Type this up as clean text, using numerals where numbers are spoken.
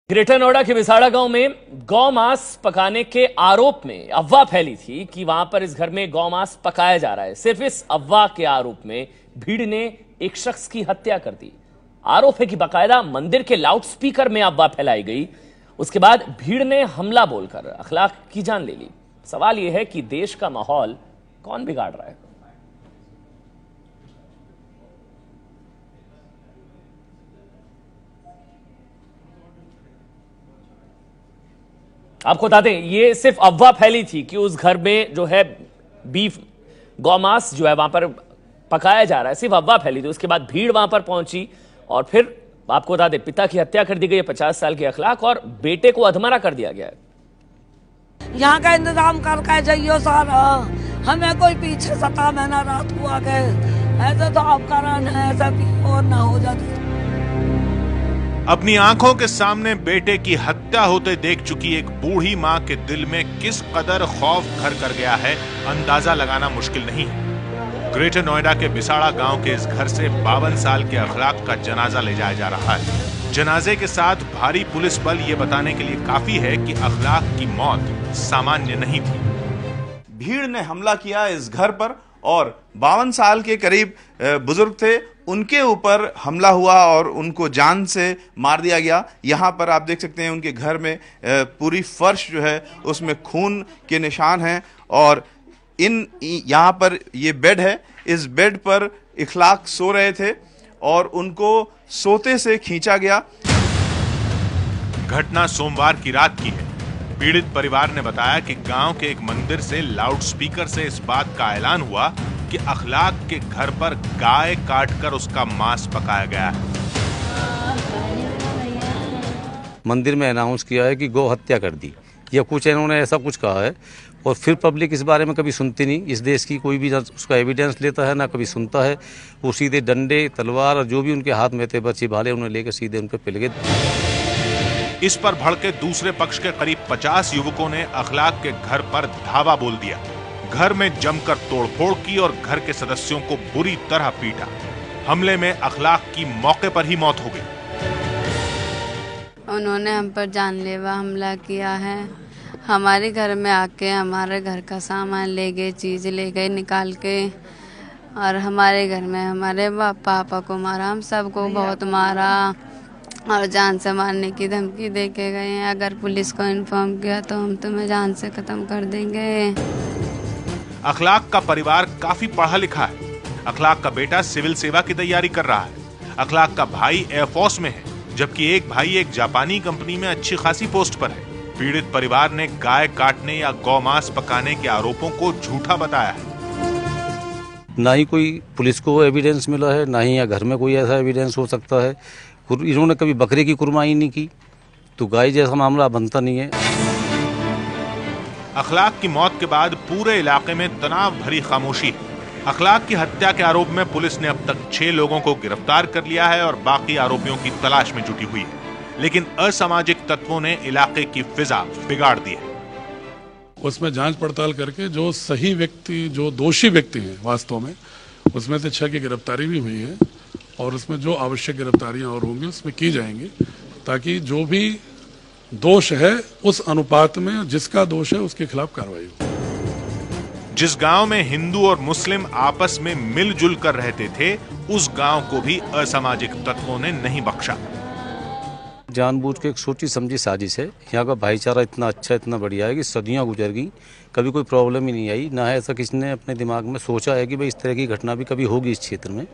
Greater Noida के विसाड़ा गांव में गौ मांस पकाने के आरोप में अफवाह फैली थी कि वहां पर इस घर में गौ मांस पकाया जा रहा है। सिर्फ इस अफवाह के आरोप में भीड़ ने एक शख्स की हत्या कर दी। आरोप है कि बाकायदा मंदिर के लाउडस्पीकर में अफवाह फैलाई गई। उसके बाद भीड़ ने हमला बोलकर अखलाक की जान ले ली। सवाल यह है कि देश का माहौल कौन बिगाड़ रहा है। आपको बता दें, ये सिर्फ अफवाह फैली थी कि उस घर में जो है बीफ गौमांस जो है वहां पर पकाया जा रहा है। सिर्फ अफवाह फैली थी। उसके बाद भीड़ वहां पर पहुंची और फिर आपको बता दें, पिता की हत्या कर दी गई है 50 साल के अखलाक, और बेटे को अधमरा कर दिया गया है। यहाँ का इंतजाम करके जाइयो सारा, हमें कोई पीछे सता महीना रात हुआ गए, ऐसे तो आप कारण है, ऐसा और ना हो जाती। अपनी आंखों के सामने बेटे की हत्या होते देख चुकी एक बूढ़ी मां के दिल में किस कदर खौफ घर कर गया है, अंदाजा लगाना मुश्किल नहीं है। ग्रेटर नोएडा के विसाड़ा गांव के इस घर से 52 साल के अखलाक का जनाजा ले जाया जा रहा है। जनाजे के साथ भारी पुलिस बल ये बताने के लिए काफी है कि अखलाक की मौत सामान्य नहीं थी। भीड़ ने हमला किया इस घर पर और 52 साल के करीब बुजुर्ग थे, उनके ऊपर हमला हुआ और उनको जान से मार दिया गया। यहाँ पर आप देख सकते हैं उनके घर में पूरी फर्श जो है उसमें खून के निशान हैं और यहाँ पर ये बेड है, इस बेड पर इखलाक सो रहे थे और उनको सोते से खींचा गया। घटना सोमवार की रात की है। पीड़ित परिवार ने बताया कि गांव के एक मंदिर से लाउडस्पीकर से इस बात का ऐलान हुआ कि अखलाक के घर पर गाय काटकर उसका मांस पकाया गया है। मंदिर में अनाउंस किया है कि गौ हत्या कर दी या कुछ इन्होंने ऐसा कुछ कहा है और फिर पब्लिक इस बारे में कभी सुनती नहीं। इस देश की कोई भी उसका एविडेंस लेता है ना कभी सुनता है। वो सीधे डंडे तलवार और जो भी उनके हाथ में थे बच्चे भाले उन्हें लेकर सीधे उन पर पिल गए। इस पर भड़के दूसरे पक्ष के करीब 50 युवकों ने अखलाक के घर पर धावा बोल दिया। घर में जमकर तोड़फोड़ की और घर के सदस्यों को बुरी तरह पीटा। हमले में अखलाक की मौके पर ही मौत हो गई। उन्होंने हम पर जानलेवा हमला किया है। हमारे घर में आके हमारे घर का सामान ले गए, चीज ले गए निकाल के, और हमारे घर में हमारे पापा को मारा, हम सबको बहुत मारा और जान से मारने की धमकी दे के गए हैं। अगर पुलिस को इन्फॉर्म किया तो हम तुम्हें जान से खत्म कर देंगे। अखलाक का परिवार काफी पढ़ा लिखा है। अखलाक का बेटा सिविल सेवा की तैयारी कर रहा है। अखलाक का भाई एयरफोर्स में है, जबकि एक भाई एक जापानी कंपनी में अच्छी खासी पोस्ट पर है। पीड़ित परिवार ने गाय काटने या गौमांस पकाने के आरोपों को झूठा बताया है। ना ही कोई पुलिस को एविडेंस मिला है, ना ही या घर में कोई ऐसा एविडेंस हो सकता है। इन्होंने कभी बकरे की कुर्बानी नहीं की, तो गाय जैसा मामला बनता नहीं है। अखलाक की मौत के बाद पूरे इलाके में तनाव भरी खामोशी है। अखलाक की हत्या के आरोप में पुलिस ने अब तक 6 लोगों को गिरफ्तार कर लिया है और बाकी आरोपियों की तलाश में जुटी हुई है। लेकिन असामाजिक तत्वों ने इलाके की फिजा बिगाड़ दी है। उसमें जांच पड़ताल करके जो सही व्यक्ति, जो दोषी व्यक्ति हैं वास्तव में, उसमें से 6 की गिरफ्तारी भी हुई है और उसमें जो आवश्यक गिरफ्तारियां और होंगी उसमें की जाएंगी, ताकि जो भी दोष है उस अनुपात में जिसका दोष है उसके खिलाफ कार्रवाई हो। जिस गांव में हिंदू और मुस्लिम आपस में मिलजुल कर रहते थे, उस गांव को भी असामाजिक तत्वों ने नहीं बख्शा। जानबूझ के एक सोची समझी साजिश है। यहाँ का भाईचारा इतना अच्छा, इतना बढ़िया है कि सदियां गुजर गई, कभी कोई प्रॉब्लम ही नहीं आई। ना है ऐसा किसी ने अपने दिमाग में सोचा है कि भाई इस तरह की घटना भी कभी होगी इस क्षेत्र में।